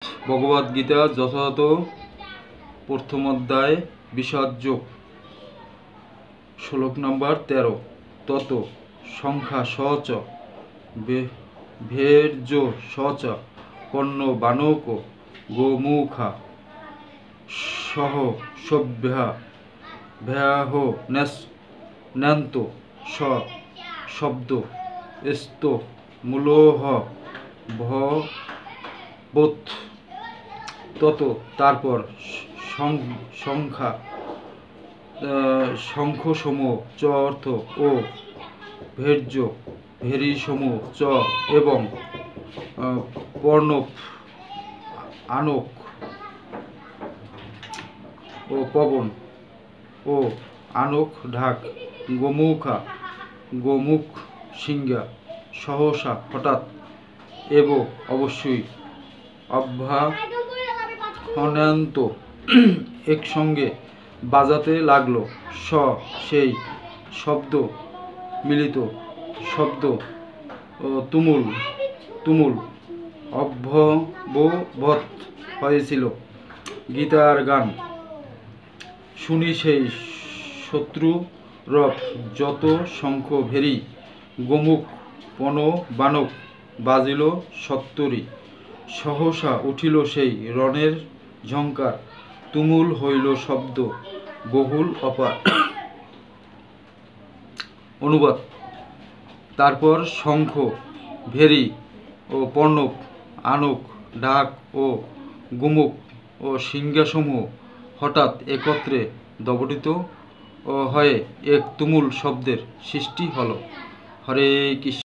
ভগবদ্গীতা যথাযথ প্রথম অধ্যায় বিষাদযোগ শ্লোক নম্বর 13 তত সংখ্যা সচ ভের্য সচ পণ্য বানক গোমুখা সহ সভ্যা ভ্যাহ ন্যান্ত স শব্দ স্থ মূলহ ভবত তত তারপর সংখ্যা শঙ্খসমূহ চ অর্থ ও ভের্য ভেরিসমূহ চ এবং পর্ণব আনক ও পবন ও আনক ঢাক গোমুখা গোমুখ সিংহা সহসা হঠাৎ এব অবশ্যই অভ্যাহনান্ত একসঙ্গে বাজাতে লাগলো স সেই শব্দ মিলিত শব্দ তুমুল তুমুল অভ্যবত হয়েছিল। গীতার গান শুনি সেই শত্রুরব যত শঙ্খ ভেরি গোমুখ পণ বানক বাজিল সত্তরী সহসা উঠিল সেই রণের ঝঙ্কার তুমুল হইল শব্দ বহুল অপার। অনুবাদ তারপর শঙ্খ ভেরি ও পর্ণব আনক ঢাক ও গোমুখ ও সিংহাসমূহ হঠাৎ একত্রে দগঠিত হয়ে এক তুমুল শব্দের সৃষ্টি হল। হরে কৃষ্ণ।